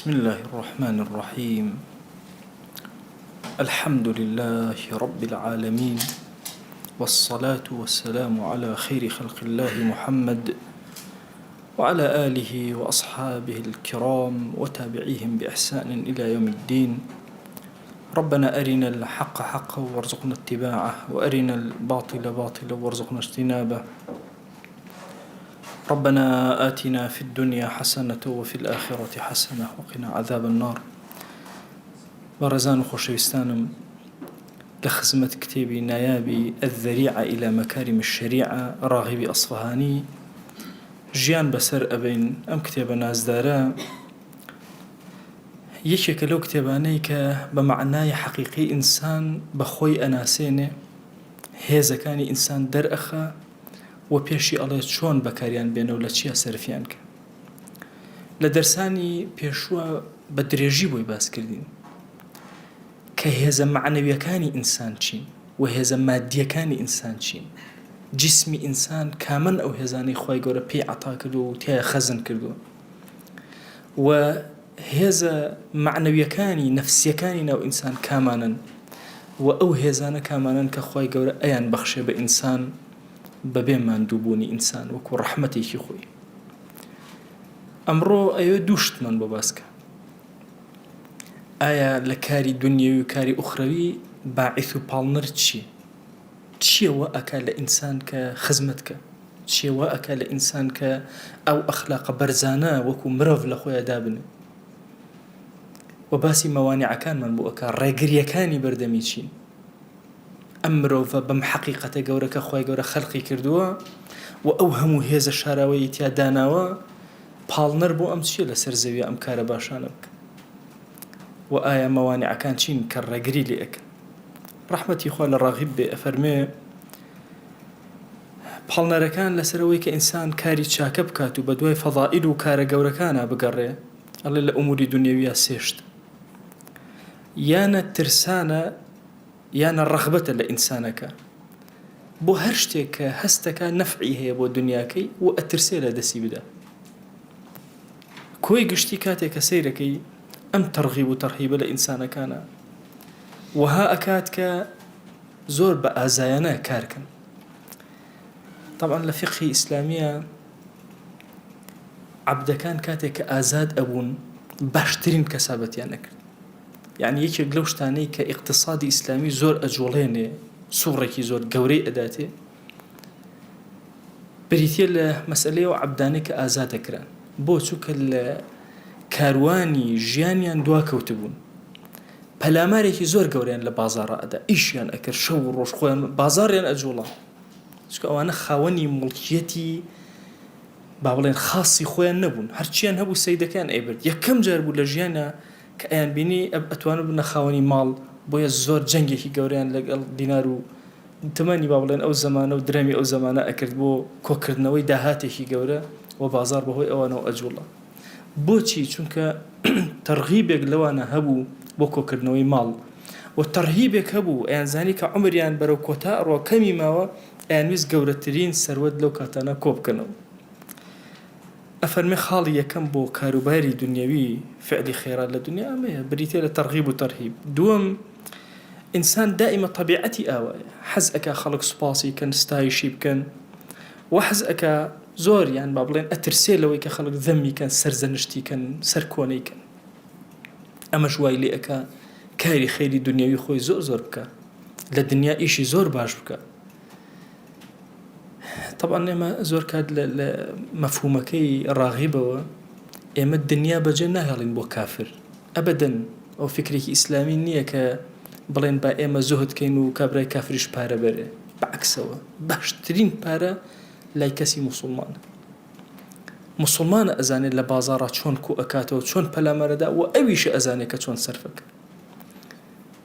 بسم الله الرحمن الرحيم. الحمد لله رب العالمين، والصلاة والسلام على خير خلق الله محمد وعلى آله وأصحابه الكرام وتابعيهم بإحسان إلى يوم الدين. ربنا أرنا الحق حقا وارزقنا اتباعه، وأرنا الباطل باطلا وارزقنا اجتنابه. ربنا آتنا في الدنيا حسنة وفي الآخرة حسنة وقنا عذاب النار. بارزان خوشويستانم لخزمة كتابي نيابي الذريعة إلى مكارم الشريعة راغب أصفهاني جيان بسر أبين أم كتاب نازدارا یەکێکە لەو کتێبانەی کە بە معنای حەقیقی ئینسان بەخۆی ئەناسێنێ، هێزەکانی ئینسان دەرئەخا و پێشی ئەڵێ چۆن بەکاریان بێنە و لە چیا سەرفیان کە. لە دەرسانی پێشووە بە درێژی بۆی باس کردین کە هێزە معنەویەکانی ئینسان چین و هێزە مادیەکانی ئینسان چین. جسمی ئینسان کامەن ئەو هێزانەی خوای گەورە پێی عەتا کردو و تیایە خەزن کردووە، و هێزە معنەویەکانی نەفسیەکانی ناو ئینسان کامانن، و ئەو هێزانە کامانن کە خوای گەورە ئەیان بەخشێ بە ئینسان بەبێ ماندووبوونی ئینسان وەکو ڕەحمەتێکی خۆی. ئەمڕۆ ئەوێ دووشتمان بۆ باسکە، ئایا لە کاری دنیەوی و کاری ئوخرەوی باعث و پاڵنەر چییە وە ئەکا لە ئینسان کە خزمەتکە، چییە وە ئەکا لە ئینسان کە ئەو ئەخلاقە بەرزانە وەکو مرۆڤ لە خۆیان دابنێ، و باسی مەوانیعەکانمان بۆ ئەکا ڕێگریەکانی بەردەمی چین. ئەم مرۆڤە بەم حەقیقەتە گەورە کە خوای گەورە خەڵقی کردووە و ئەو هەموو هێزە شاراوەی تیا داناوە، پاڵنەر بۆ ئەم چییە لەسەر زەویە ئەم کارە باشانە بکە، و ئایا مەوانیعەکان چین کە ڕێگری لێ ئەکەن. ڕەحمەتی خوا لە ڕاغیب بێ ئەفەرمێ پاڵنەرەکان لەسەرەوەی کە ئینسان کاری چاکە بکات و بە دوای فەضائیل و کارە گەورەکانە بگەڕێ، ئەڵێ لە ئوموری دنیەویە سێشت: یانە ترسانە یانە ڕەغبەتە لە ئینسانەکە بۆ هەر شتێک کە هەستەکە نەفعی هەیە بۆ دنیاکەی و ئەترسێ لە دەستی بدا. کۆی گشتی کاتێک کە سەیرەکەی ئەم تەرغیب و تەرهیبە لە ئینسانەکانە، وها ئەکات کە زۆر بە ئازایانە کارکەن. طبعا لە فقهی ئیسلامیە عەبدەکان کاتێک کە ئازاد ئەبوون باشترین کەسابەتیان نەکرد. یعنی یەکێک لەو شتانەی کە ئیقتیسادی ئیسلامی زۆر ئەجوڵێنێ، سوڕێکی زۆر گەورەی ئەداتێ، بریتیە لە مەسئلەی ئەو عەبدانەی کە ئازاد ئەکران، بۆ چووکە لە کاروانی ژیانیان دواکەوتە بوون، پەلامارێکی زۆر گەورەیان لە بازاڕە ئەدا، ئیشیان ئەکرد، شەو و ڕۆژ خۆیان بازاڕیان ئەجوڵا، چونکە ئەوانە خاوەنی مڵکیەتی با بڵێن خاصی خۆیان نەبوون، هەرچیان هەبوو سەیدەکان ئەیبرد. یەکەم جار بوو لە ژیانە کە ئەیان بینی ئەتوانە بنە خاوەنی ماڵ، بۆیە زۆر جەنگێکی گەورەیان لەگەڵ دینار و تمەنی با بڵێن ئەو زەمانە و درەمی ئەو زەمانە ئەکرد بۆ کۆکردنەوەی داهاتێکی گەورە، و بازار بەهۆی ئەوانەوە ئەجوڵا. بۆچی؟ چونکە تەرغیبێک لەوانە هەبوو بۆ کۆکردنەوەی ماڵ، و تەرهیبێک هەبوو ئەیان زانی کە عومریان بەرەو کۆتا ئەڕۆ کەمی ماوە، ئەیان ویست گەورەترین سەروەت لەو کاتانە کۆ بکەنەوە. ئەفەرمێ خاڵی یەکەم بۆ کاروباری دنیاوی فعلی خێرات لە دنیا ئەمەیە، بریتێ لە تەرغیب و تەرهیب. دووەم، ئینسان دائیمە طەبیعەتی ئاوایە، حەز ئەکا خەڵک سوپاسی کەن، ستایشی بکەن، و حەز ئەکا زۆر یان با بڵێن ئەترسێ لەوەی کە خەڵک ذەمی کەن، سەرزەنشتی کەن، سەرکۆنەی کەن. ئەمەش وای لێ ئەکا کاری خەیری دنیاوی خۆی زۆر زۆر بکە، لە دنیا ئیشی زۆر باش بکە. طبعا ئێمە زۆر کات لە مەفهومەکەی ڕاغیبەوە ئێمە دنیا بەجێ ناهێڵین بۆ کافر ئەبەدەن. ئەو فکرێکی ئیسلامی نییە کە بڵێن با ئێمە زۆهدکەین و کابرای کافریش پارە بەرێ، بەعکسەوە باشترین پارە لای کەسی موسڵمانە. موسڵمانە ئەزانێت لە بازاڕە چۆن کۆ ئەکاتەوە، چۆن پەلامەرەدا، و ئەویشە ئەزانێت کە چۆن سەرفەکە.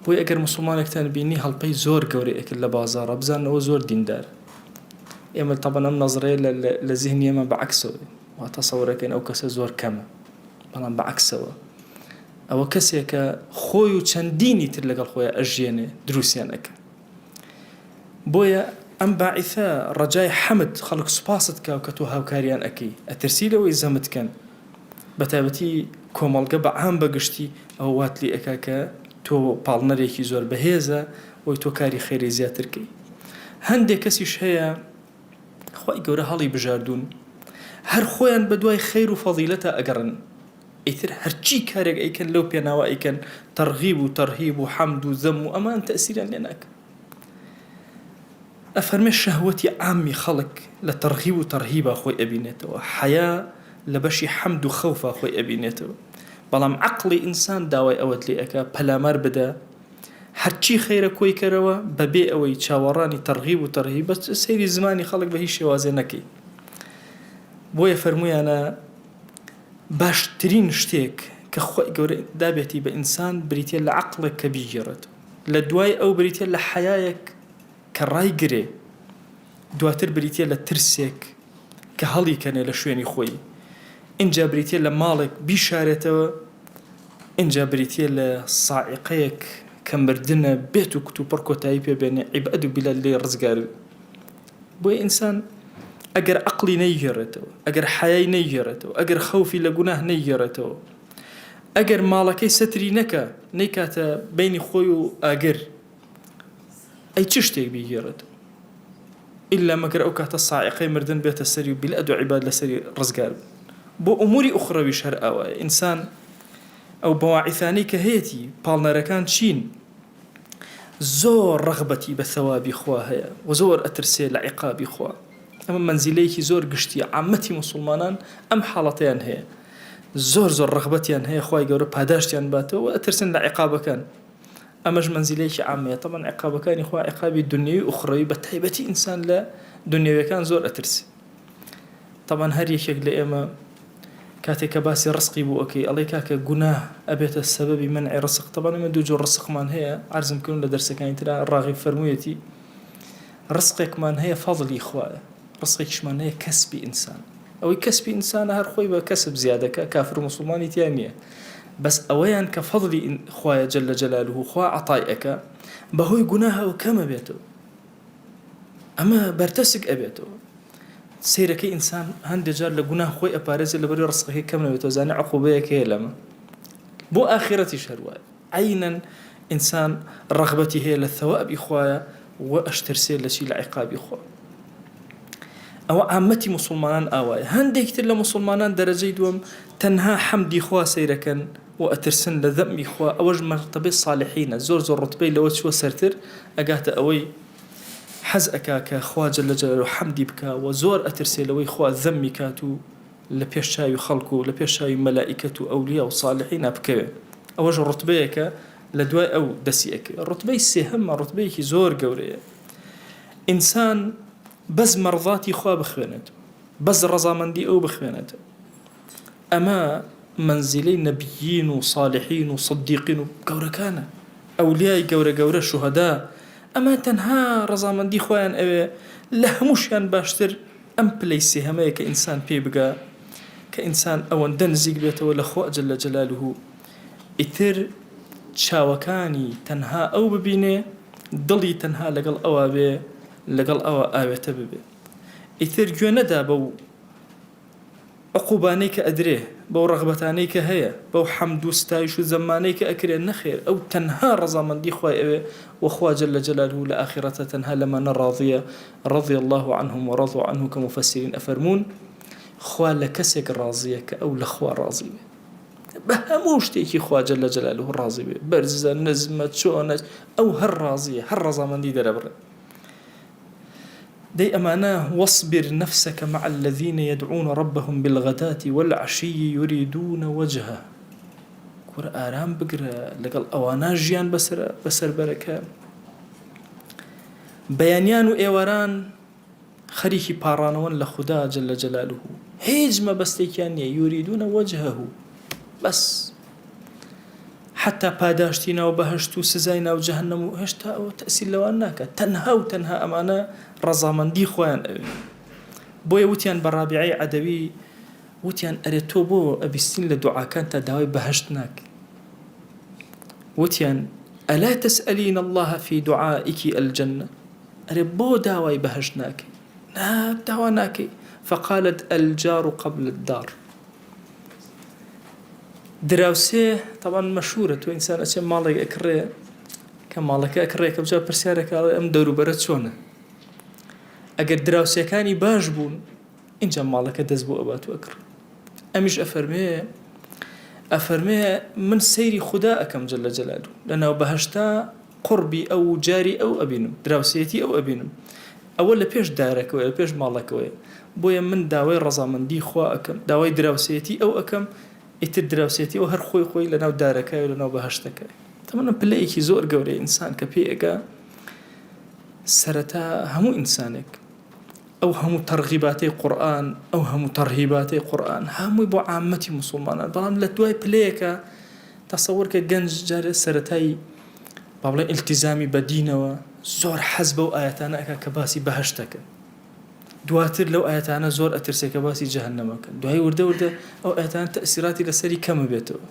بۆی ئەگەر موسڵمانێکتان بینی هەڵپەی زۆر گەورەی ئەکرد لە بازاڕە، بزانەوە زۆر دیندارە. ئێمە طبعا ئەم نەزڕەیە لە ذهنی ئێمە بەعکسەوە، وا تەسەوورەکەین ئەو کەسە زۆر کەمە، بەڵام بەعکسەوە ئەوە کەسێکە خۆی و چەندینی تر لەگەڵ خۆیان ئەژێنێ، دروستیان ئەکە. بۆیە ئەم باعثە ڕەجای حەمد خەڵک سوپاست کە کە تۆ هاوکاریان ئەکەی، ئەترسی لەوەی زەمت کەن، بەتایبەتی کۆمەڵگە بە عام بەگشتی ئەو وات لێ ئەکا کە تۆ پاڵنەرێکی زۆر بەهێزە وی تۆ کاری خێری زیاترکەی. هەندێک کەسیش هەیە خی گەورە هەڵی بژاردون هەر خۆیان بە دوای خەیر و فەضیلەتە ئەگەڕن، ئیتر هەرچی کارێک ئەیکەن لەو پێناوە ئەیکەن تەرغیب و تەرهیب و حەمد و زەم و ئەمان تەئسیریان لێ ناکە. ئەفەرمێ شەهوەتی عامی خەڵک لە تەرغیب و تەرهیبا خۆی ئەبینێتەوە، حەیا لە بەشی حەمد و خەوفا خۆی ئەبینێتەوە. بەڵام عەقڵی ئینسان داوای ئەوەت لێ ئەکا پەلامار بدە هەرچی خەیرە کۆی کەرەوە بەبێ ئەوەی چاوەڕانی تەرغیب و تەرهیب بە سەیری زمانی خەڵک بە هیچ شێوازێ نەکەی. بۆیە فەرموویانە باشترین شتێک کە خۆی گەورە دابێتی بە ئینسان بریتە لە عەقڵێک کە بیگێڕێتەوە، لە دوای ئەو بریتە لە حەیایەک کە ڕایگرێ، دواتر بریتە لە ترسێک کە هەڵی کەنێ لە شوێنی خۆی، اینجا بریتە لە ماڵێک بیشارێتەوە، اینجا بریتە لە ساعقەیەک کە مردنە بێت و کت و پڕ کۆتایی پێبێنێ عیبەد و بیلال لێ ڕزگار. بۆیە ئینسان ئەگەر عەقڵی نەیگێڕێتەوە، ئەگەر حەیای نەیگێڕێتەوە، ئەگەر خەوفی لە گوناه نەیگێڕێتەوە، ئەگەر ماڵەکەی سەتری نەکە نەیکاتە بینی خۆی و ئاگر، ئەی چ شتێک بیگێڕێتەوە ئیلا مەگەر ئەو کاتە ساعقەی مردن بێتە سەری و بیلاد و عیباد لەسەری ڕزگار بن. بۆ ئوموری ئوخڕەویش هەر ئەوە ئینسان ئەو بەواعیثانەی کە هەیەی پاڵنەرەکان چین زۆر ڕەغبەتی بە ثەوابی خوا هەیە و زۆر ئەترسێ لە عیقابی خوا. ئەمە منزیلەیەکی زۆر گشتیە عامەتی موسڵمانان ئەم حاڵەتیان هەیە، زۆر ڕەغبەتیان هەیە خوای گەورە پاداشتیان باتەوە و ئەترسن لە عیقابەکان. ئەمەش منزیلەیەکی عامەیە. طبعاً عیقابەکانی خوا عیقابی دنیوی و ئوخڕەوی بە تایبەتی ئینسان لە دنیویەکان زۆر ئەترسێ. طبعاً هەر یەکێک لە ئێمە کاتێک کە باسی ڕزقی بوو ئەوکەی ئەڵێ کاکە گوناه ئەبێتە سەبەبی منعی ڕزق. طبعاً ئێمە دوو جۆر ڕزقمان هەیە، عەرزم کردن لە دەرسەکانی ترا ڕاغب فەرموویەتی ڕزقێکمان هەیە فەضلی خوایە، ڕزقێکیشمان هەیە کەسبی ئینسان. ئەوەی کەسبی ئینسانە هەر خۆی بە کەسب زیادەکە، کافر و موسڵمانی تیان نییە، بەس ئەوەیان کە فەضلی خوایە جەل جەلالوه خوا عەتای ئەکا بەهۆی گوناهەوە کەمە بێتەوە، ئەمە بەرتەسک ئەبێتەوە. سیرەکەی ئینسان هەندێک جار لە گوناه خۆی ئەپارێزێت لەبەری ڕزقەکەی کەم نەبێتەوە، زانێ عەقوبەیەک هەیە لەمە. بۆ ئاخرەتیش هەروایە عەینەن ئینسان ڕەغبەتی هەیە لە ثەوابی خوایە و ئەشترسێ لە چی لە عیقابی خوا. ئەوە عامەتی موسڵمانان ئاوایە. هەندێکتر لە موسڵمانان دەرەجەی دووەم تەنها حەمدی خوا سەیرەکەن و ئەترسن لە ذەمی خوا، ئەوەش مەرتەبەی صالحینە، زۆر ڕوتبەی لەوە چووە سەرتر، ئەگاتە ئەوەی حەز ئەکا کە خوا جەل جەلالوه حەمدی بکا و زۆر ئەترسێ لەوەی خوا ذەمی کات و لە پێش چاوی خەڵک و لە پێش چاوی مەلائیکەت و ئەولیا و صالحینە بکەوێ. ئەوەش ڕوتبەیەکە لە دوای ئەو دەسی ئەکە. ڕوتبەی سێهەمە ڕوتبەیەکی زۆر گەورەیە. ئینسان بەس مەرضاتی خوا بخوێنێت، بەس ڕەزامەندی ئەو بخوێنێت. ئەمە منزیلەی نەبیین و صالحین و صدیقین و گەورەکانە، ئەولیای گەورە گەورە شوهەدا. ئەمە تەنها ڕەزامەندی خۆیان ئەوێ لە هەمووشیان باشتر ئەم پلەی سێهەمەیە کە ئینسان پێ بگا کە ئینسان ئەوەندە نزیک بێتەوە لە خوا جەل جەلالوه، ئیتر چاوەکانی تەنها ئەو ببینێ، دڵی تەنها لەگەڵ ئەوە بێ، لەگەڵ ئەوە ئاوێتە ببێ. ئیتر گوێ نەدا بەو عقوبانەی کە ئەدرێ، بەو ڕەغبەتانەی کە هەیە، بەو حەمد و ستایش و زەمانەی کە ئەکرێن، نەخێر ئەو تەنها ڕەزامەندی خوای ئەوێ وخوا جەل جەلالوه لە ئاخرەتە تەنها لەمانە ڕاضیە. ڕەضی الله عنهم ورضوا عنه کە مفەسرین ئەفەرمون خوا لە کەسێک ڕازیە کە ئەو لە خوا ڕازی بێ، بە هەموو شتێکی خوا جەل جەلالوه ڕازی بێ، بەرزە نزمە چۆنە ئەو هەر ڕازیە، هەر ڕەزامەندی دەرەبڕێ. دي أمانة واصبر نفسك مع الذين يدعون ربهم بالغداة والعشي يريدون وجهه. كور آرام بقرا لقل أوانا جيان بسر بركة بيانيان وإيواران خريكي بارانوان لخدا جل جلاله هيج ما بستيكان يريدون وجهه بس، حتى پاداشتینا و بەهشت و سزاینا و جەهەنەم و هێشتا ئەوە تەئسیر لەوان ناکات، تەنها و تەنها ئەمانە ڕەزامەندی خۆیان ئەوێ. بۆیە وتیان بە ڕابعەی عەدەوی وتیان ئەرێ تۆ بۆ ئەبیستین لە دوعاکان تا داوای بەهشت ناکەی؟ وتیان ئەلا تەسئەلین الله في دعائك الجنة، ئەرێ بۆ داوای بەهشت ناکەی؟ نا داوا ناکەی. فقالت الجار قبل الدار، دراوسێ طبعا مەشهورە تۆ ئینسان ئەچێ ماڵێک ئەکڕێ کە ماڵەکە ئەکڕێ کە بجا پرسیارەکە ئەم دەوروبەرە چۆنە ئەگەر دراوسەکانی باش بوون اینجا ماڵەکە دەست بۆ ئەبات و ئەکڕ ئەمیش ئەفەرمێ من سەیری خوددا ئەەکەم جەلە جەلالوو لەناو بەهەشتا قوربی ئەو جاری ئەو ئەبینم دراوسێتی ئەو ئەبینم ئەوە لە پێش دارەکەوە لە پێش ماڵەکەوەیە بۆیە من داوای ڕەزامەندی خوا ئەەکەم داوای دراوسێتی ئەو ئەەکەم ئیتر دراوسێتی ئەو هەر خۆی لەناو دارەکەی و لەناو بەهەشتەکەی تەمەنە پلەیەکی زۆر گەورەی ئینسان کە پێی ئەگا سەرەتا هەموو ئینسانێک ئەو هەموو تەرغیباتەی قورئان ئەو هەموو تەرهیباتەی قورئان هەمووی بۆ عامەتی موسڵمانان بەڵام لە دوای پلەیەکە تەسەووەر کە گەنج جارێ سەرەتایی با بڵێ ئیلتیزامی بە دینەوە زۆر حەز بەو ئایەتانە ئەکا کە باسی بەهەشتەکە دواتر لەو ئایەتانە زۆر ئەترسێ کە باسی جەهەنەمەکە دوای وردە ئەو ئایەتانە تەئسیراتی لەسەری کەمە بێتەوە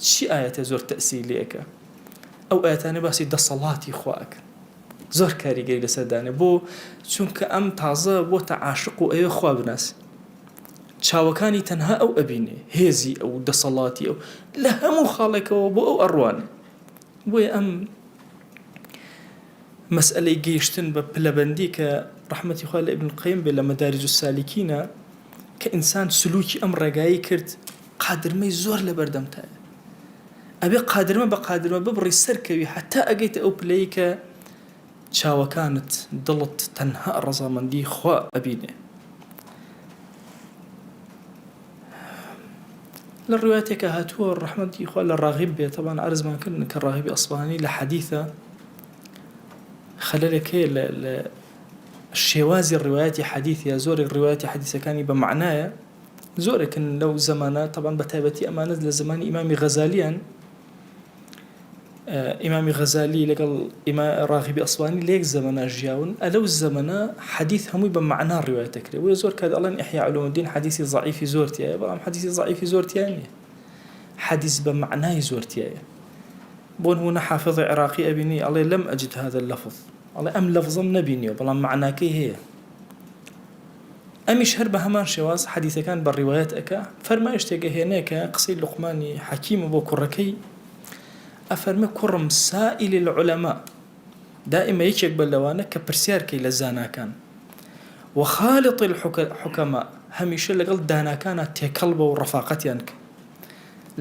چی ئایەتە زۆر تەئسیر لێەکە ئەو ئایەتانە باسی دەسەڵاتی خوا ئەکەن زۆر کاریگەری لەسەردانێ بۆ چونکە ئەم تازە بۆتە عاشق و ئەوێ خوا بناسی چاوەکانی تەنها ئەو ئەبینێ هێزی ئەو دەسەڵاتی ئەو لە هەموو خاڵێکەوە بۆ ئەو ئەڕوانێ بۆیە ئەم مەسئلەی گەیشتن بە پلەبەندی کە ڕەحمەتی خوا لە ئیبن قەیم بێ لە مەدارج السالیکینە کە ئینسان سلوکی ئەم ڕێگایی کرد قادرمەی زۆر لە بەردەمتایە ئەبێ قادرمە بە قادرمە ببڕی سەرکەوی حتا ئەگەیتە ئەو پلەی کە چاوەکانت دڵت تەنها ڕەزامەندی خوا ئەبینێ لە ڕوایەتێکە هاتووە ڕەحمەتی خوا لە ڕاغب بێت طبعا عرضمان کردن کە ڕاغبی ئەسبهانی لە حەدیثە خەلەلێک هەیە لە شێوازی ڕوایەتی حەدیثە زۆرێک ڕوایەتی حەدیثەکانی بە معنایە زۆرێکن لەو زەمانە طبعا بە تایبەتی ئەمانەت لە زمانی ئیمامی غەزالیان ئیمامی غەزالی لەگەڵ ڕاغبی ئەسبهانی لە یەک زەمانە ژیاون ئەلەو زەمانە حەدیث هەمووی بە معنا ڕوایەت دەکرێت وە زۆر کات ئەڵێن ئیحیا علومالدین حەدیثی ضعیفی زۆر تایە بەڵام حەدیثی ضعیفی زۆر تایە نییە حەدیث بە معنای زۆر تایە بۆ نمونە حافظ عێراقی ئەبینی ئەڵێ لەم ئەجد هذا اللفظ ئەڵێ ئەم لەفظم نەبینیوە بەڵام معناکەی هەیە ئەمیش هەر بە هەمان شێواز حەدیثەکان بە ڕوایەت ئەکا فەرمایش تێگەهێنێ کە قسەی لوقمانی حەکیمە بۆ کوڕەکەی ئەفەرمێ کوڕم سائل العلماء دائما یەکێک بە لەوانە کە پرسیارکەی لە زاناکان وخالط الحكماء هەمیشە لەگەڵ داناکانە تێکەڵ بە و ڕەفاقەتیان کە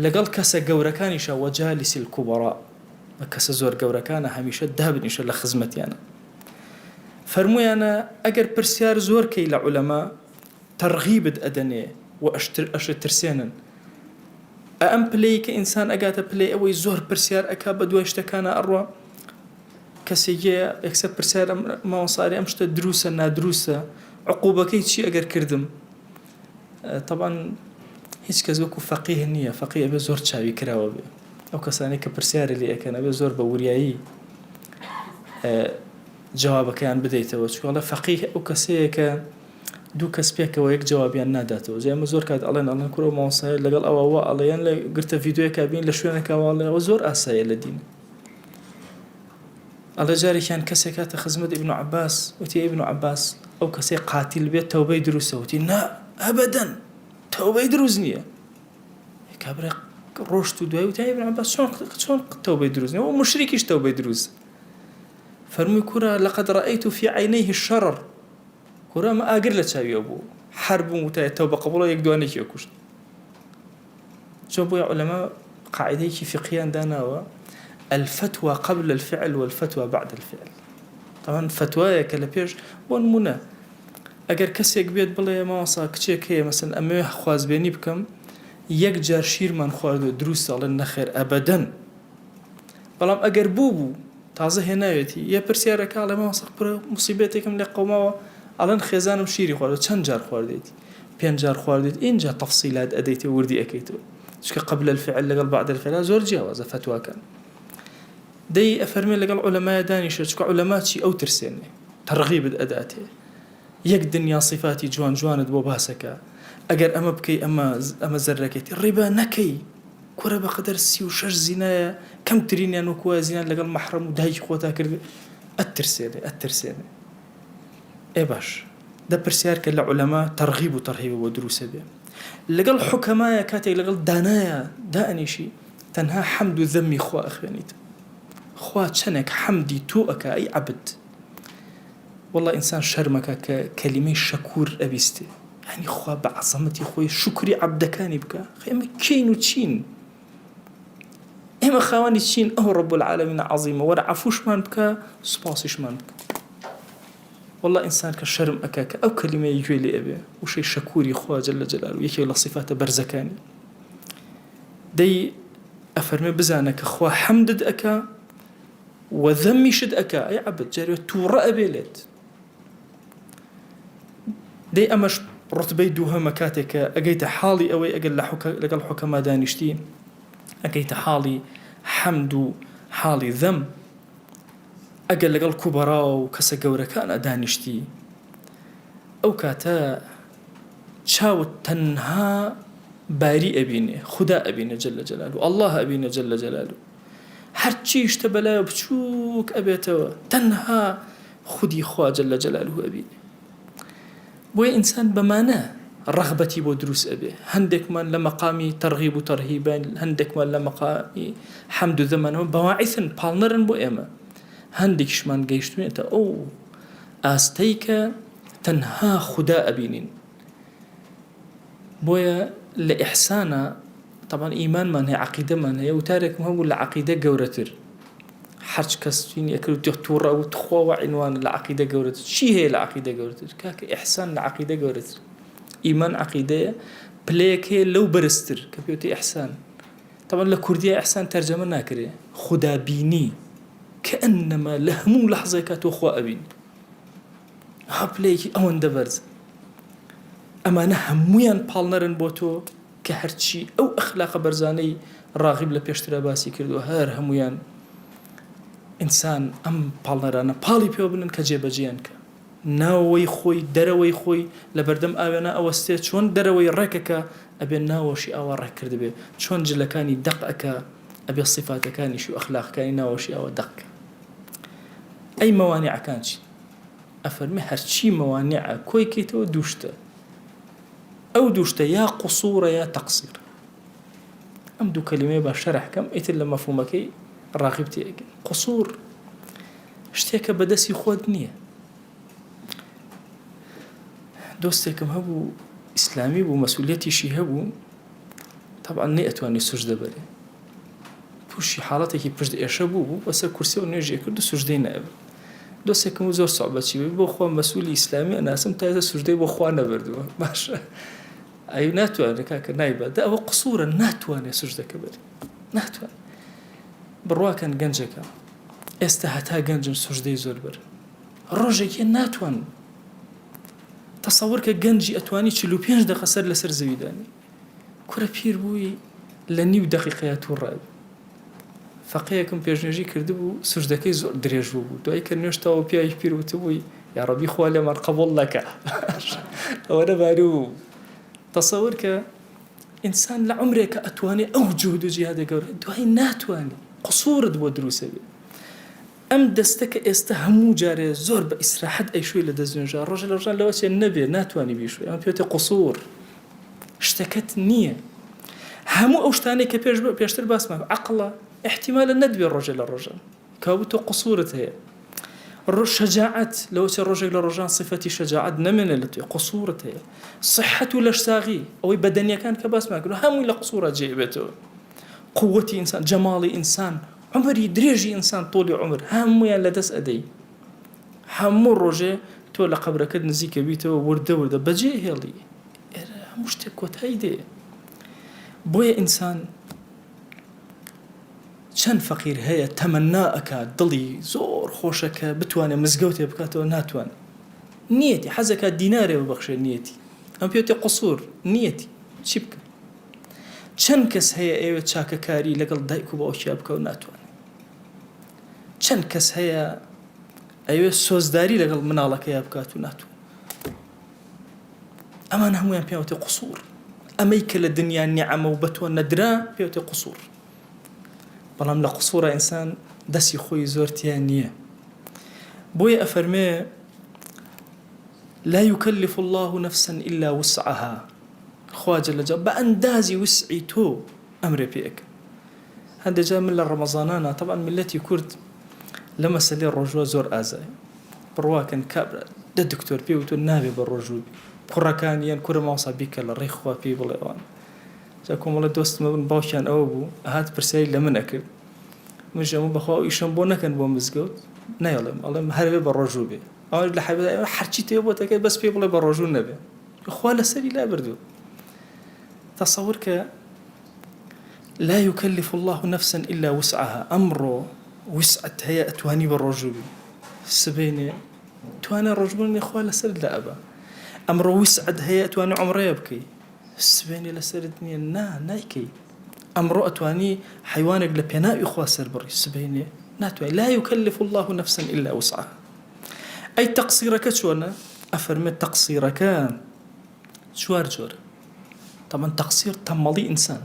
لەگەڵ کەسە گەورەکانیشە وەجالیس الكبراء بە کەسە زۆر گەورەکانە هەمیشە دابنیشە لە خزمەتیانە فەرمویانە ئەگەر پرسیار زۆرکەی لە عولەما تەرغیبت ئەدەنێ و ئەشت ترسێنن ئەم پلەی کە ئینسان ئەگاتە پلەی ئەوەی زۆر پرسیار ئەکا بە دوای شتەکانە ئەڕوا کەسێکە یەکسەر پرسیار ماوەساری ئەم شتە دروسە نادروسە عقوبەکەی چی ئەگەر کردم طبعا هیچ کەس وەکو فەقیه نییە فەقیه ئەبێ زۆر چاوی کراوە بێ ئەو کەسانی کە پرسیارە لێ ئەکەن ئەبێ زۆر بە وریایی جوابەکەیان بدەیتەوە چونکە فەقیه ئەو کەسەیە کە دوو کەس پێکەوە یەک جوابیان ناداتەوە جێمە زۆر کات ئەڵێن کوڕە ماوەسای لەگەڵ ئەوە ئەڵێیان لە گرتە ڤیدیۆیەکە بین لە شوێنێکەوەڵێەوە زۆر ئاسایە لە دین ئەڵێ جارێکیان کەسێک هاتە خزمەت ئیبن عەباس وتی ئیبن عەباس ئەو کەسەی قاتیل بێت تەوبەی دروستە وتی نا ئەبەدەن تەوبەی دروست نییە کابرا ڕۆشت و دوای وتی ئیبن عەباس چۆن تەوبەی دروست نییە و مشریکیش تەوبەی دروست فەرمووی کوڕە لەقەد ڕەئەیت فی عەینەیه الشەرر کوڕە ئەمە ئاگر لە چاویەوە بوو حەر بووم وتایە تەوبە قەبوڵە یەک دوانێکی کوشت چۆن بۆیە عولەما قاعدەیەکی فقهیان داناوە الفتوى قبل الفعل والفتوى بعد الفعل طبعا فتوى كلا بيش ونمونه اگر کەسێک بێت بڵێ ماوەسا کچێک هەیە مەسەن ئەمێ خوازبێنی بکەم یەک جار شیرمان خواردوە دروستە ئەڵێن نەخێر ئەبەدەن بەڵام ئەگەر بوو تازە هێناوێتی یە پرسیارەکە ئەڵێ ماوەسا موسیبەتێکم لێ قەوماوە ئەڵێن خێزانم شیری خواردوە چەند جار خواردێتی 5 جار خواردێت اینجا تەفسیلات ئەدەیتێ وردی ئەەکەیتەوە چکە قبل الفعل لەگەڵ بعد الفعل زۆر جیاوازە فتواکان دەی ئەفەرمێ لەگەڵ عولەمایە دانیشە چکە عولەما چی ئەو ترسێنێ تەرغیبت ئەداتێ یەک دنیا صفاتی جوان جوانت بۆ باسەکە ئەگەر ئەمە بکەی ئەمە زەرەکەیتی ڕیبا نەکەی کوڕە بەقەدەر 36 زینایە کەمترینیان وەکووە زینان لەگەڵ مەحرەم و دایکی خۆتا کرد ئەترسێنێ ئێ باش دە پرسیار کە لە عولەما تەرغیب و تەرهیب بۆ دروسە بێ لەگەڵ حکەمایە کاتێک لەگەڵ دانایە دائنیشی تەنها حەمد و ذەمی خوا ئەخوێنیت خوا چەنێک حەمدی تۆ ئەکا ئەی عەبد والله ئینسان شەرمەکە کە کەلیمەی شەکوور ئەبیستێ یعنی خوا بە عەزەمەتی خۆی شوکری عەبدەکانی بکە ئێمە کین و چین ئێمە خاوەنی چین ئەو ڕەب العالەمین عەزیمە وەرە عەفوشمان بکە سوپاسیشمان بکە والله ئینسان کە شەرم ئەکا کە ئەو کەلیمەی گوێ لێ ئەبێ وشەی شەکووری خوا جەلە جەلالوهو یەکێک لە صیفاتە بەرزەکانی دەی ئەفەرمێ بزانە کە خوا حەمدت ئەکا و ذەمیشت ئەکا ئەی عەبد جارێ تووڕە ئەبێ لێت دەی ئەمەش ڕوتبەی دووهەمە کاتێک کە ئەگەیتە حاڵی ئەوەی ئەگەر لەگەڵ حوکەما دانیشتی ئەگەیتە حاڵی حەمد و حاڵی ذەم ئەگەر لەگەڵ کوبەڕا و کەسە گەورەکانە دانیشتی ئەو کاتە چاوت تەنها باری ئەبینێ خدا ئەبینە جەلە جەلالوهو الله ئەبینە جەلە جەلالوهو هەرچی شتە بەلایە بچووک ئەبێتەوە تەنها خودی خوا جەلە جەلالوهو ئەبینێ بۆیە ئینسان بەمانە ڕەغبەتی بۆ دروست ئەبێ هەندێکمان لە مەقامی تەرغیب و تەرهیبن هەندێکمان لە مەقامی حەمد و ذەمانەوە بەواعیثن پاڵنەرن بۆ ئێمە هەندێکیشمان گەیشتوێتە ئەو ئاستەی کە تەنها خدا ئەبینین بۆیە لە ئیحسانە طبعا ئیمانمان هەیە عەقیدەمان هەیە وتارێکم هەبوو لە عەقیدە گەورەتر هەرچ کەس ئەکرد تووڕە و تخواوە عینوانە لە عەقیدە گەورەتر چی هەیە لە عەقیدە گەورەتر کاکە ئیحسان لە عەقیدە گەورەتر ئیمان عەقیدەیە پلەیەک هەیە لەو بەرزتر کە پێوتێ ئیحسان طبعا لە کوردیە ئیحسان تەرجەمە ناکرێ خودابینی كأنما لهمو لحظة كاتو خوا أبين هابليكي أوان دبرز أما نهمويان بالنرن بوتو كهرتشي أو أخلاق برزاني راغب لبيشترا باسي كردو هار همويان إنسان أم بالنرانا بالي بيوبنن كجيبا جيانك ناوي خوي دروي خوي لبردم آوانا أوستيت شون دروي رككا أبي ناوشي أو ركرد بي شون جلكاني دقأكا أبي الصفات كاني شو أخلاق كاني ناوشي أو دق أي موانع كانش أفرمي هرشي موانع كوي كيتو دوشتا أو دوشتا يا قصور يا تقصير أم دو كلمة بشرح كم إتل مفهومك راغبتي قصور اشتيك بدسي خود نية دوستيكم هبو إسلامي بو مسؤوليتي شي هبو طبعا نيئتواني سجدة بري توشي حالاتێکی پشت ئێشە بوو بەسەر کورسیەوە نوێژی کرد و سوژدەی نەبرد دۆستێکم زۆر سوعبەتی بوو بۆ خوا مەسئولی ئیسلامی ئەناسم تا ئێستا سوژدەی بۆ خوا نەبردووە باشە ئەی ناتوانێت کاکە نایبات دا ئەوە قسوورە ناتوانێت سوژدەکە بەری ناتوانێت بڕواکەن گەنجەکە ئێستا هەتا گەنجن سوژدەی زۆر بەر ڕۆژێکی ناتوان تەسەوور کە گەنجی ئەتوانی 45 دقیقە سەر لەسەر زەویدانی کورە پیر بووی لە نیو دقیقەیە تووڕای فەقەیەکم پێشنێژی کردبوو سوژدەکەی زۆر درێژ بوو دوای کە نوێشتەوە پیاوی پیر وتبووی یا ڕەبی خوا لێمان قبوڵ نەکە ئەوە نەباری بوو تەسەوور کە ئینسان لە عومرێکە ئەتوانێت ئەو جوهد و جیهادە گەورە دوای ناتوانێت قسوورت بۆ دروستە بێت ئەم دەستەکە ئێستا هەموو جارێ زۆر بە ئیسراحەت ئەیشوی لە دەستێنجا ڕۆژە لە ڕۆژان لەوە چێ نەبێ ناتوانی بیشوی ئەمە پێوتێ قسوور شتەکەت نییە هەموو ئەو شتانەی کە پێشتر باسمان عەقڵە احتمالا ندبي الرجل للرجل كابتو قصورة هي شجاعة لو سي الرجل للرجال صفتي شجاعة نمن التي قصورة هي صحة لش ساغي أو بدنيا كان كباس ما يقولوا هم إلى قصورة جيبته قوتي إنسان جمالي إنسان عمري دريجي إنسان طولي عمر هم يلا دس أدي هم الرجل تولى قبرك نزيك بيته ورده بجي هيلي مشتكوت هيدي بويا إنسان چەند فەقیر هەیە تەمەنا ئەکات دڵی زۆر خۆشەکە بتوانێت مزگەوتێ بکاتەوە ناتوان نیەتی حەزەکات دینارێ ببەخشێ نیەتی ئەم پێوتێ قسوور نیەتی چی بکە چەند کەس هەیە ئێوە چاکەکاری لەگەڵ دایک و باوکیا بکە و ناتوانێت چەند کەس هەیە ئەوێ سۆزداری لەگەڵ مناڵەکەیە بکات و ناتوان ئەمان هەمویان پێوتێ قسوور ئەمەی کە لە دنیا نیعەمە و بەتوان نەدرا پێوتێ قسوور بەڵام لە قسوورە ئینسان دەستی خۆی زۆر تیان نییە بۆیە ئەفەرمێ لا يكلف الله نفسا إلا وسعها خواجه لجا بأندازي وسعي تو أمر بيك هذا جاء من رمضاننا طبعا ملتي كرد لما سلي الرجوع زور آزاي برواكن كابرا ده دكتور بي وتو نابي بالرجوع كرة كان ين كرة ما وصل بيك الريخ خوا بي بليوان جاكم والله دوست من باوشان أوبو هات برسائل لمن أكل مش جامو بخوا يشنبونا كان بو مزجوت نايلم الله هربي بالرجوع بي أو لحبة حرشي تيبو تكي بس بي بلي بالرجوع نبي إخوة سري لا بردو تصورك لا يكلف الله نفسا إلا وسعها أمره وسعت هي أتواني بالرجوع السبيني تواني الرجل إخوة لسرد لا أبا أمره وسعت هي أتواني عمره يبكي السبيني لسردني نايكي أمره أتواني حيوانك لبناء إخوة سربري السبيني ناتواني لا يكلف الله نفسا إلا وسعها أي تقصيرك شوانا أفرمت تقصيرك شوار جور طبعا تقصير تمضي إنسان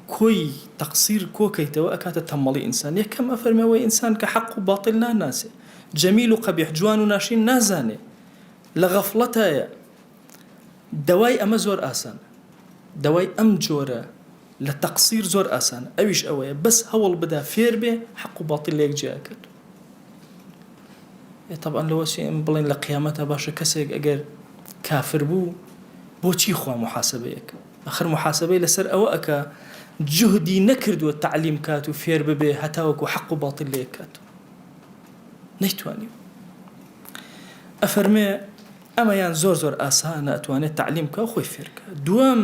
كوي تقصير كوكي تواكات تمضي إنسان يكم أفرمي وي إنسان كحق باطلنا ناس جميل قبيح جوان ناشين نازاني لغفلتها دواي أما زور آسان دواي أم جورة لتقصير زور آسان أويش أوي بس هول بدا فير به حق باطل ليك جاكد طبعا لو شيء بلين لقيامتها باشا كسيك أجر كافر بو چی خوا محاسبەیەک آخر محاسبەی لەسەر ئەوە ئەکا جهدی نەکردووە تعلیم کات و فێر ببێ هەتاوەکو حەق و باطل لێ کات نەیتوانی ئەفەرمێ ئەمەیان زۆر ئاسانە ئەتوانێت تعلیم کا و خۆی فێرکە دووەم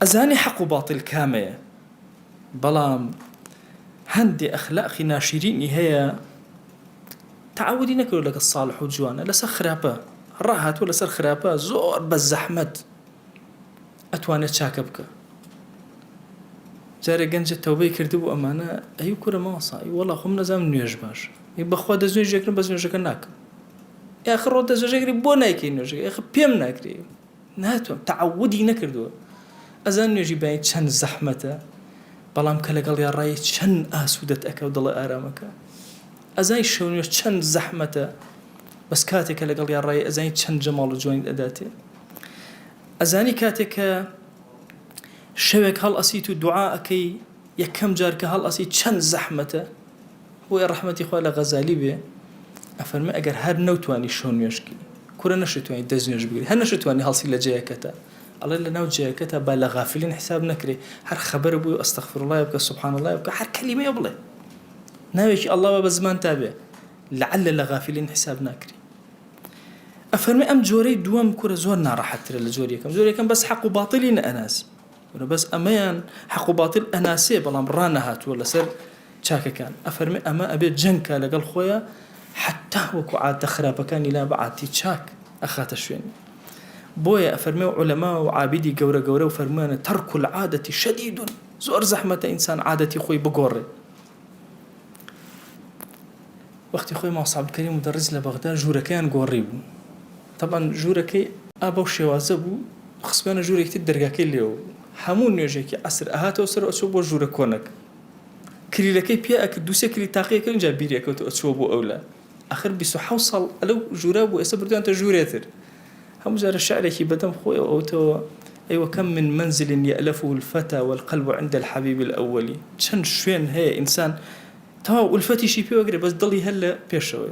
ئەزانی حەق و باطل کامەیە بەڵام هەندێ ئەخلاقی ناشرینی هەیە تعودی نەکردو لەگەڵ ساڵح و جوانە لەسەر خراپە ڕاهات ولا سر خراپە زۆر بە زەحمەت ئەتوانێت چاکە بکە جارێ گەنجە تەوبەی کردبوو ئەمانە ئەی کوورە ماوەسا وەڵا خۆم نەزانم نوێژ باش بەخوا دەستنوێژێکردم بەس نوێژەکە ناکەم ئاخر ڕۆ دەستنوێژێکری بۆ نایکەی نوێژەکە ئەخ پێم ناکرێ ناتوانم تعودی نەکردووە ئەزان نوێژی بای چەند زەحمەتە بەڵام کە لەگەڵ یاڕای چەند ئاسوودەت ئەکە و دڵی ئارامەکە ئەزای شەو نوێژ چەند زەحمەتە بس كاتك لقال يا راي أزاني تشن جمال وجوين أداتي أزاني كاتك شبك هل أسيت دعاء كي يكم جارك هل أسيت تشن زحمته هو يا رحمتي خوالة غزالي به أفرمي أجر هر نوتواني شون يشكي كورا نشتواني دزنيش بقولي هل نشتواني هل صيل جاكتا الله إلا نو جاكتا بالا غافلين حساب نكري هر خبر أبوي أستغفر الله يبقى سبحان الله يبقى هر كلمة يبلي ناويش الله بزمان تابع لعل لغافلين حساب نكري أفرمي أم جوري دوام كورة زور ناراحت ترى لجوري كم بس حق باطلين أناسي ولا بس أمان حق باطل أناسي بلام رانهات ولا سر شاكا كان أفرمي أما أبي جنكا لقال خويا حتى وكو عاد خرابة كان لا بعاتي شاك أخات شوين بويا أفرمي علماء وعابدي قورة وفرمانا ترك العادة شديد زور زحمة إنسان عادتي خوي بقوري وقت خوي ما صعب الكريم مدرس لبغداد جوركان قوريبو طبعا جوركي أبو شوازبو خصبانا جوركي الدرجاكي اللي همون نيجيكي عصر أهاته وسر أشوبو جوركونك كلي لكي بياك دوسي كلي تاقي كل جابيريك وتشوبو أولا آخر بيسو حوصل ألو جورابو أسبردو أنت جوريتر هم جار الشعر كي بدم خوي أوتو أيوة كم من منزل يألفه الفتى والقلب عند الحبيب الأولي شن شوين هي إنسان تمام والفتي شي بيو أقرب بس ضلي هلا بيشوي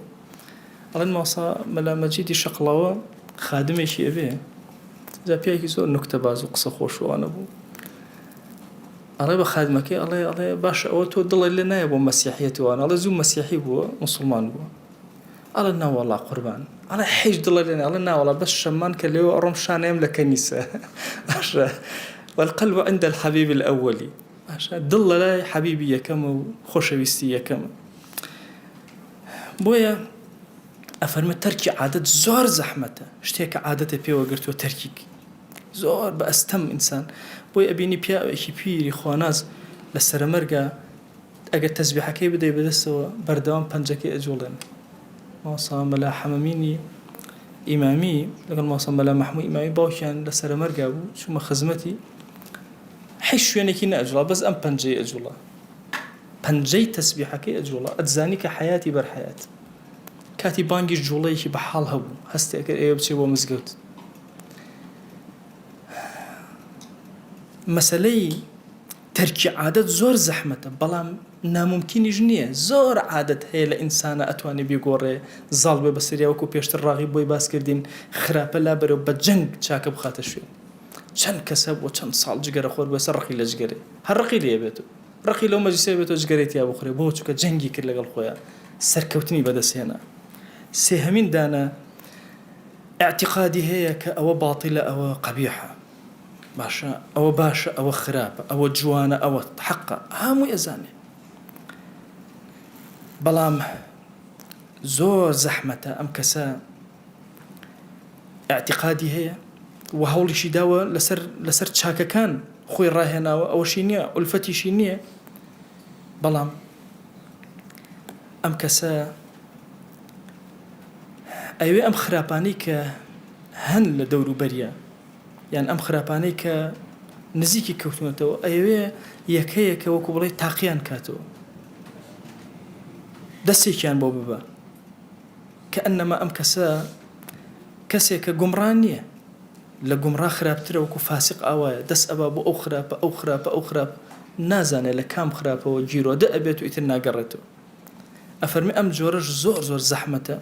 الله ما صار ملا مجيدي شقلاوة خادمي شي أبيه إذا بياكي زور نكتة باز وقصة خوش وأنا بو الله بخادمك الله باش أوتو ضل لنا يبو مسيحيتي وأنا الله زوم مسيحي بو مسلمان بو الله نا والله قربان الله حيج ضل لنا الله نا والله بس شمان كليو رمشان يملك كنيسة والقلب عند الحبيب الأولي ضل لا حبيبي كم خوش بيستي كم بويا أفرم تركي عادة زور زحمته اشتيك عادته بيه وقرتو تركيك زور بأستم إنسان بويا أبيني بيا إشي بيري خواناز للسرمرقة أجد تسبيحة كي بدأ يبدأ بردوان بنجكي أجولين ما صام لا حماميني إمامي لكن ما صام لا محمو إمامي باوشان للسرمرقة شو ما خزمتي حش يعني كنا أجولا بس أم بنجي أجولا بنجي تسبيحة كي أجولا أتزاني كحياتي بر حياتي كاتي بانجي جولي كي بحال هبو هستي أكل إيه بتشي ومزقوت مەسەلەی تەرکی عادەت زۆر زەحمەتە بەڵام ناممکینیش نییە زۆر عادەت هەیە لە ئینسانە ئەتوانێ بێگۆڕێ زاڵ بێ بەسەریا وەکو پێشتر ڕاغی بۆی باس کردین خراپە لا بەرەو بە جەنگ چاکە بخاتە شوێن چەند کەسە بۆ چەند ساڵ جگەرە خۆر بەسەر ڕقی لە جگەرێ هەر ڕقی لێ بێت و ڕقی لەو مەجلیسە بێتەوە جگەرێت یا بخورێ بۆ چووکە جەنگی کرد لەگەڵ خۆیان سەرکەوتنی بەدەستهێنا سێهەمین دانە اعتقادی هەیە کە ئەوە باڵتیلە ئەوە قەبیحە باشە ئەوە باشە ئەوە خراپە ئەوە جوانە ئەوە حەقە هەمووی ئەزانێ بەڵام زۆر زەحمەتە ئەم کەسە اعتقادی هەیە و هەوڵیشی داوە لەسەر چاکەکان خۆی ڕاهێناوە ئەوەشی نییە ئولفەتیشی نییە بەڵام ئەم کەسە ئەوێ ئەم خراپانەی کە هەن لە دەوروبەریە یان ئەم خراپانەی کە نزیکی کەوتونەتەوە ئەوێ یەکەیەکە وەکو بڵێ تاقییان کاتەوە دەستێکیان بۆ ببە کە ئەنەما ئەم کەسە کەسێکە گومڕان نییە لە گومڕا خراپترە وەکو فاسق ئاوایە دەست ئەبا بۆ ئەو خراپە ئەو خراپە ئەو خراپ نازانێت لە کام خراپەوە گیرۆدە ئەبێت و ئیتر ناگەڕێتەوە ئەفەرمی ئەم جۆرەش زۆر زۆر زەحمەتە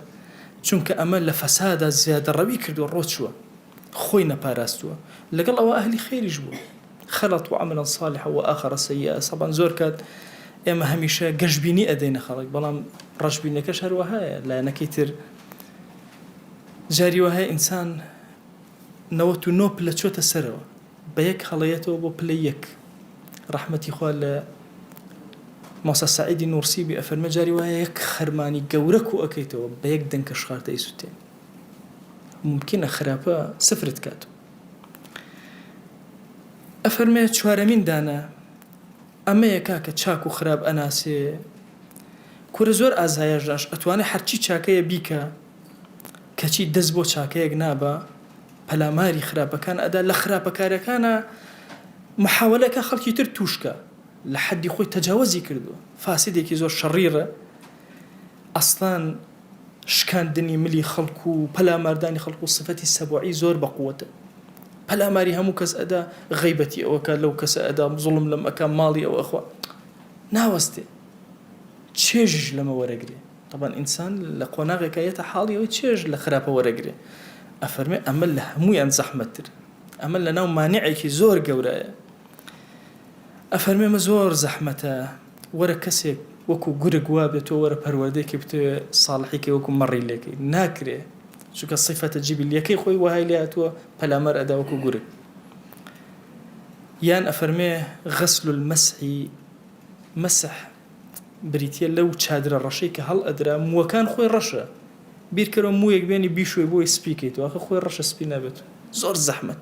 چونکە ئەمە لە فەسادا زیادە ڕەوی کردووە ڕۆچووە خۆی نەپاراستووە لەگەڵ ئەوە ئەهلی خێریش بوو خەلەت وعملا صالحا وآخر سيئا سەبان زۆر کات ئێمە هەمیشە گەشتبینی ئەدەینە خەڵک بەڵام ڕەشبینەکەش هەروەهایە لایەنەکەی تر جاری وهەیە ئینسان 99 پلە چۆتە سەرەوە بە یەک هەڵەیەتەوە بۆ پلە یەک ڕەحمەتی خوا لە مۆسا سعیدی نورسیبی ئەفەرمە جاری وایە یەک خەرمانی گەورە و ئەەکەیتەوە بە یەک دەنکە شخارتە ئیسوتێن ممکنە خراپە سفرت کاتو ئەفەرمێ چوارەمین دانە ئەمەیە کاکە چاک و خراپ ئەناسێ کورە زۆر ئازایەژاش ئەتوانێت هەرچی چاکەیە بیکە کەچی دەست بۆ چاکەیەک نابە پەلاماری خراپەکان ئەدا لە خراپەکارەکانە محاولەکە خەڵکی تر توشکە لە حەدی خۆی تەجاوزی کردووە فاسدێکی زۆر شەڕیرە ئەسڵان شکاندنی ملی خەڵکو و پەلاماردانی خەڵکو و سفەتی سەبوعی زۆر بەقووەتە پەلاماری هەموو کەس ئەدا غەیبەتی ئەوەکە لەو کەسە ئەدا زوڵم لەم ئەکا ماڵی ئەوە ئەخوا ناوەستێ چێژش لەمە وەرەگرێ طبعا ئینسان لە قۆناغێکایەتە حاڵی ئەوەی چێژ لە خراپە وەرەگرێ ئەفەرمێ ئەمە لە هەموویان زەحمەتتر ئەمە لە ناو مانعێکی زۆر گەورەیە ئەفەرمێمە زۆر زەحمەتە وەرە کەسێک وەکو گورگ وا بێتەوە وەرە پەروەردەیەکی بتوێ ساڵحیکە وەکو مەڕی لێکەی ناکرێ چونکە سیفەتە جیبیلیەکەی خۆی وهای لێ هاتووە پەلامەر ئەدا وەکو گورگ یان ئەفەرمێ غەسل المەسحی مەسح بریتیە لەو چادرە ڕەشەی کە هەڵ ئەدرا مووەکان خۆی ڕەشە بیرکەرەوە موویەک بێنی بیشوێ بۆی سپیکەیتەوە ئەخە خۆی ڕەشە سپی نابێت زۆر زەحمەت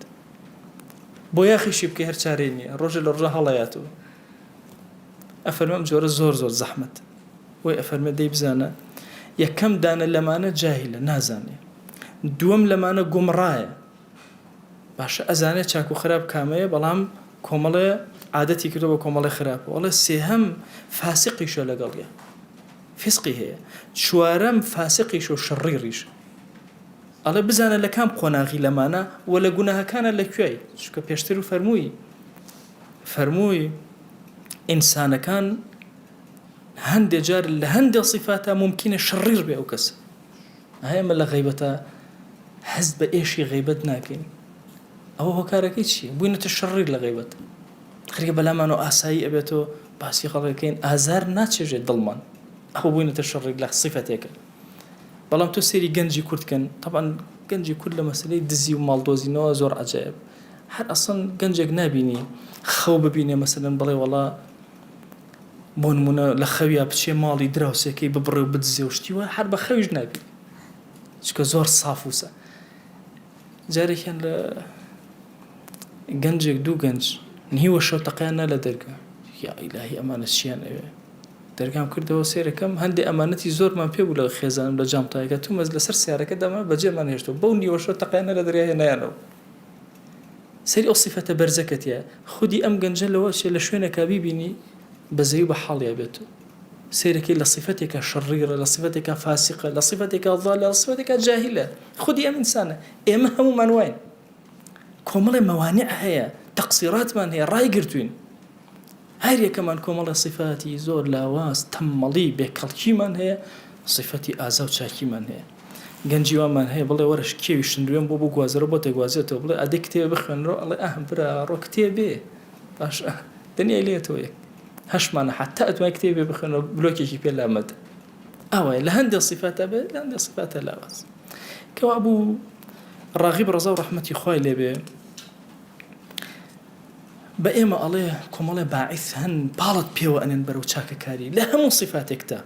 بۆ یاخیشی بکە هەر چارەی نییە ڕۆژە لە ڕۆژە هەڵەیاتەوە ئەفەرمەم جۆرە زۆر زۆر زەحمەت وی ئەفەرمە دەی بزانە یەکەم دانە لەمانە جاهیلە نازانێ دووەم لەمانە گومڕایە باشە ئەزانێت چاک و خراپ کامەیە بەڵام کۆمەڵێ عادەتی کردو بە کۆمەڵی خراپە وەڵێ سێهەم فاسقیشە لەگەڵیە فسقی هەیە چوارەم فاسقیش و شەڕیڕیش ئەڵێ بزانە لە کام قۆناغی لەمانە و لە گوناهەکانە لەکوێی چونکە پێشتر و فەرمووی ئینسانەکان هەندێک جار لە هەندێک صفاتە ممکنە شەڕیر بێ ئەو کەس ئەمە لە غیبەتە حەز بە ئێشی غیبەت ناکەین ئەوە هۆکارەکەی چییە بووینەتە شەڕیر لە غیبەت خەریکە بەلامان و ئاسایی ئەبێتەوە باسی خەڵکەکەین ئازار ناچێژێت دڵمان ئەوە بووینەتە شەڕیر لە صفەتێکە بەڵام تۆ سێری گەنجی کوردکەن طبعا گەنجی کورد لە مەسلەی دزی و ماڵدۆزینەوە زۆر عەجایب هەر ئەسڵن گەنجێک نابینی خەو ببینێ مەسەلەن بڵێ وەڵا بۆ نمونە لە خەویا بچێ ماڵی دراوسێکەی ببڕێ و بدزێ و شتی وە هەر بە خەویش نابی چونکە زۆر ساف وسە جارێکیان لە گەنجێک دوو گەنج نیوە شەو تەقیان نا لە دەرگا یا ئیلاهی ئەمانە چیان ئەوێ دەرگام کردەوە سێرەکەم هەندێک ئەمانەتی زۆرمان پێ بوو لە خێزانم لە جامتایەکە تو مەز لەسەر سیارەکە دەما بەجێمان هێشتەوە بەو نیوە شەو تەقیان نا لە دەریایە نایانەوە سەری ئەو صفەتە بەرزەکەتیە خودی ئەم گەنجە لەوە چێ لە شوێنێکا بیبینی بەزەوی بە حاڵیا بێتەوە سیرەکەی لە صفەتێکە شەڕیرە لە صفەتێکە فاسقە لە صفەتێکە ضالە لە صفەتێکە جاهیلە خودی ئەم ئینسانە ئێمە هەمومان واین کۆمەڵی مەوانع هەیە تەقسیراتمان هەیە ڕایگرتوین هەر یەکەمان کۆمەڵە صفاتی زۆر لاواز تەممەڵی بێکەڵکیمان هەیە صفەتی ئازا و چاکیمان هەیە گەنجیوانمان هەیە بڵێ وەرش کێوی شندوێن بۆ گوازەرە بۆ تێگوازێتەوە بڵێ ئەدەی کتێبە بخوێنەوە ئەڵێ برا ڕۆ کتێبێ باش دنیای لێتەوە یەک هەشمانە حتا ئەتوانای کتێبێ بخوێنەوە بلۆکێکی پێ لامەدە ئەوەیە لە هەندێک صفاتە بێ لە هەندێک صفاتە لاواز کەوا بوو ڕاغیب ڕەزا و ڕەحمەتی خوای لێبێ بە ئێمە ئەڵێ کۆمەڵێ باعث هەن باڵت پێوە ئەنێن بەرەو چاکەکاری لە هەموو صفاتێکدا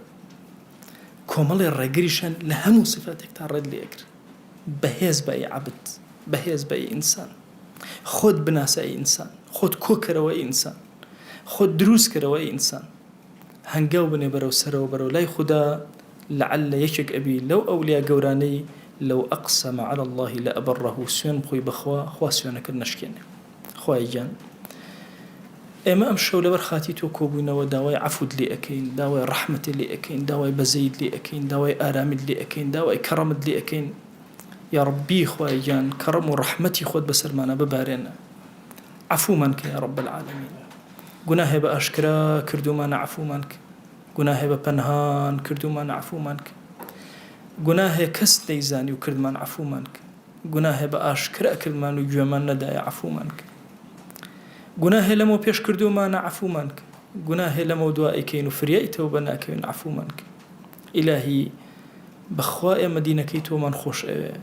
کۆمەڵێ ڕێگریشن لە هەموو صفاتێکتا ڕێت لێگر بەهێز بە عەبد بەهێز بە ئینسان خۆت بناسە ئینسان خۆت کۆکەرەوە ئینسان خۆت دروست کەرەوە ئینسان هەنگاو بنێ بەرەو سەرەوە بەرەو لای خوددا لەعەل یەکێک ئەبی لەو ئەولیا گەورانەی لەو ئەقسەم عەلە الله لەئەبەڕەهو سوێن بخۆی بەخوا خوا سوێنەکەت نەشکێنێ خوای گیان ئێمە ئەم شەو لەبەر خاتی تۆ کۆبووینەوە داوای عەفوت لێ ئەەکەین داوای ڕەحمەتت لێ ئەەکەین داوای بەزەیت لێ ئەەکەین داوای ئارامت لێ ئەەکەین داوای کەڕەمت لێ ئەەکەین یا ڕەبی خوای گیان کەڕەم و ڕەحمەتی خۆت بەسەرمانە ببارێنە عەفومان کە یا ڕەب العالەمین گوناه هەیە بە ئاشکرا کردومانە عەفومان کە گوناه هەیە بە پەنهان کردومانە عەفومان کە گوناه هەیە کەس نەیزانی و کردمان عەفومان کە گوناه هەیە بە ئاشکرا کردمان و گوێمان نەدایە عەفومان کە گوناه هەیە لەمەوە پێش کردومانە عەفومان کە گوناه هەیە لەمەوە دوا ئەیکەین و فریای تەوبە ناکەوین عەفومان کە ئیلاهی بەخوا ئێمە دینەکەی تۆمان خۆش ئەوێ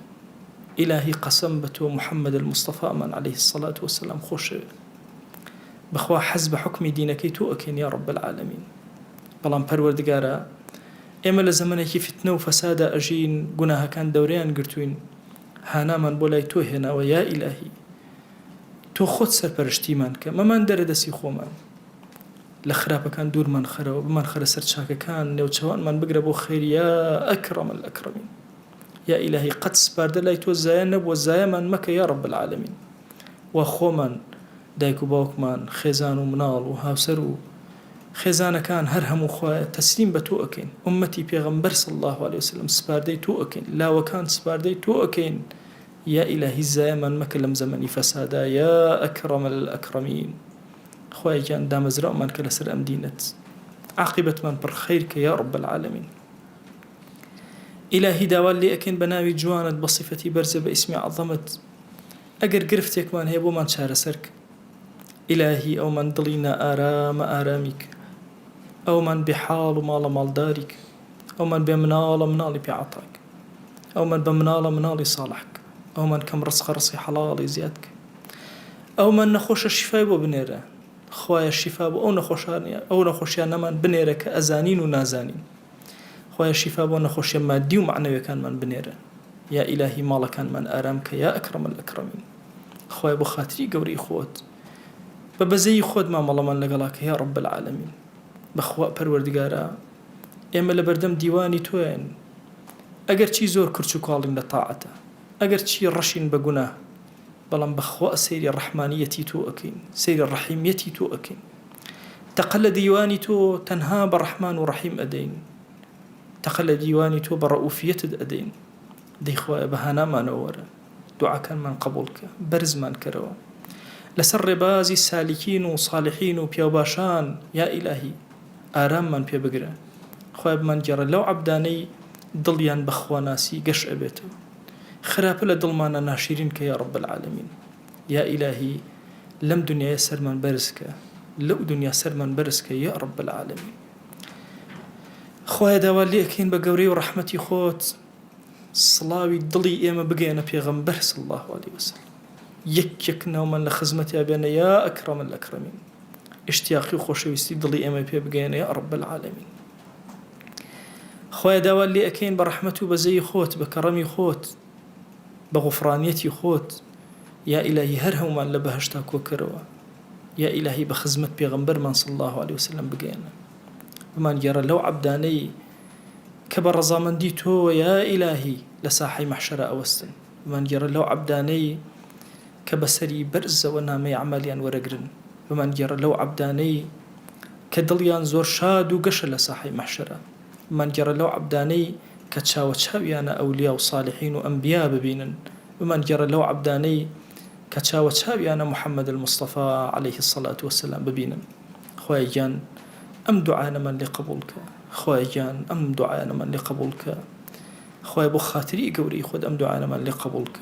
ئیلاهی قەسەم بە تۆ محەممەد المستەفامان عەلەیه الصەلاة وەسەلام خۆش ئەوێ بەخوا حەز بە حوکمی دینەکەی تۆ ئەکەین یا ڕەب العالەمین بەڵام پەروەردگارە ئێمە لە زەمانێکی فتنە و فەسادا ئەژین گوناهەکان دەورەیان گرتوین هانامان بۆ لای تۆ هێناوە یا ئیلاهی تۆ خۆت سەرپەرشتیمان کە مەمان دەرەدەسی خۆمان لە خراپەکان دوورمان خەرەوە بمان خەرە سەر چاکەکان نێوچەوانمان بگرە بۆ خێر یا ئەکرەم الئەکرەمین یا ئیلاهی قەت سپاردە لای تۆ زایە نەبووە زایەمان مەکە یا ڕەب العالەمین وا خۆمان دایک و باوکمان خێزان و مناڵ و هاوسەر و خێزانەکان هەر هەموو خوایە تەسلیم بە تۆ ئەکەین ئومەتی پێغەمبەر صلی الله علیه وسلم سپاردەی تۆ ئەکەین لاوەکان سپاردەی تۆ ئەکەین یا ئیلاهی زایەمان مەکە لەم زەمەنی فەسادا یا ئەکرەم الئەکرەمین خوای گیان دامەزراومان کە لەسەر ئەم دینەت عاقبەتمان پڕ خەیر کە یا ڕەب العالەمین ئیلاهی داوات لێ ئەکەین بە ناوی جوانت بە صیفەتی بەرزە بە ئیسمی عەظەمت ئەگەر گرفتێکمان هەیە بۆمان چارەسەر کە ئیلاهی ئەومان دڵی نائارامە ئارامی کە ئەومان بێحاڵ و ماڵە ماڵداری کە ئەومان بێ مناڵە مناڵی پێ عەتا کە ئەومان بە مناڵە مناڵی ساڵح کە ئەومان کەم ڕزقە ڕزقی حەڵاڵی زیاد کە ئەومان نەخۆشە شیفای بۆ بنێرە خوایە شیفا بۆ ئەو نەخۆشیان نەمان بنێرە کە ئەزانین و نازانین خوایە شیفا بۆ نەخۆشیە مادی و معنەویەکانمان بنێرە یا ئیلاهی ماڵەکانمان ئارام کە یا ئەکرەم الئەکرەمین خوایە بۆ خاتری گەورەی خۆت بە بەزەی خۆت مامەڵەمان لەگەڵا کە یا ڕەب العالەمین بەخوا پەروەردگارە ئێمە لە بەردەم دیوانی تۆیان ئەگەر چی زۆر کرچ و کاڵین لە تاعەتە ئەگەر چی ڕەشین بە گوناه بەڵام بەخوا سەیری ڕەحمانیەتی تۆ ئەکەین سەیری ڕەحیمیەتی تۆ ئەکەین تەقە لە دیوانی تۆ تەنها بە ڕەحمان و ڕەحیم ئەدەین تەقە لە دیوانی تۆ بە ڕەئوفیەتت ئەدەین دەیخوایە بەهانامانەوە وەرە دوعاکانمان قبوڵ کە بەرزمان کەرەوە لەسەر ڕێبازی سالیکین و صالحین و پیاوباشان یا ئیلاهی ئاراممان پێ بگرە خوای بمان گێڕە لەو عەبدانەی دڵیان بەخواناسی گەش ئەبێتەوە خراپە لە دڵمانە ناشرین کە یا ڕەب العالەمین یا ئیلاهی لەم دنیای سەرمان بەرز کە لەو دنیا سەرمان بەرز کە یا ڕەب العالەمین خوایە داوا لێ ئەکەین بە گەورەی و ڕەحمەتی خۆت سڵاوی دڵی ئێمە بگەێنە پێغەمبەر صلی الله علیه وسلم یەک ناومان لە خزمەتیا بێنە یا ئەکرەم الئەکرەمین ئیشتیاقی و خۆشەویستی دڵی ئێمە پێ بگەێنە یا ڕەب العالەمین خوایە داوا لێ ئەکەین بە ڕەحمەت و بەزەی خۆت بە کەڕەمی خۆت بە غوفرانیەتی خۆت یا ئیلاهی هەر هەمومان لە بەهەشتا کۆکەرەوە یا ئیلاهی بە خزمەت پێغەمبەرمان صلی الله علیه وسلم بگەێنە بمان گێڕە لەو عەبدانەی کە بە ڕەزامەندی تۆ یا ئیلاهی لە ساحەی مەحشەرە ئەوەستن بمان گێڕە لەو عەبدانەی کە بەسەری بەرزەوە نامەی عەمەلیان وەرەگرن بمان گێڕە لەو عەبدانەی کە دڵیان زۆر شاد و گەشە لە ساحەی مەحشەرە بمان گێڕە لەو عەبدانەی کە چاوە چاویانە ئەولیا و صالحین و ئەنبیا ببینن بمان گێڕە لەو عەبدانەی كتشاوى تشاوي أنا محمد المصطفى عليه الصلاة والسلام ببينا خويا جان أم دعانا من لقبولك خويا جان أم دعانا من لقبولك خويا بو خاطري قوري خود أم دعانا من لقبولك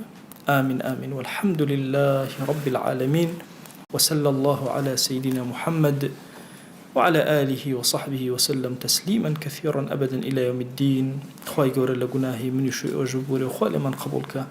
آمين آمين والحمد لله رب العالمين وصلى الله على سيدنا محمد وعلى آله وصحبه وسلم تسليما كثيرا أبدا إلى يوم الدين خويا قوري لقناهي من يشوء وجبوري وخويا من قبولك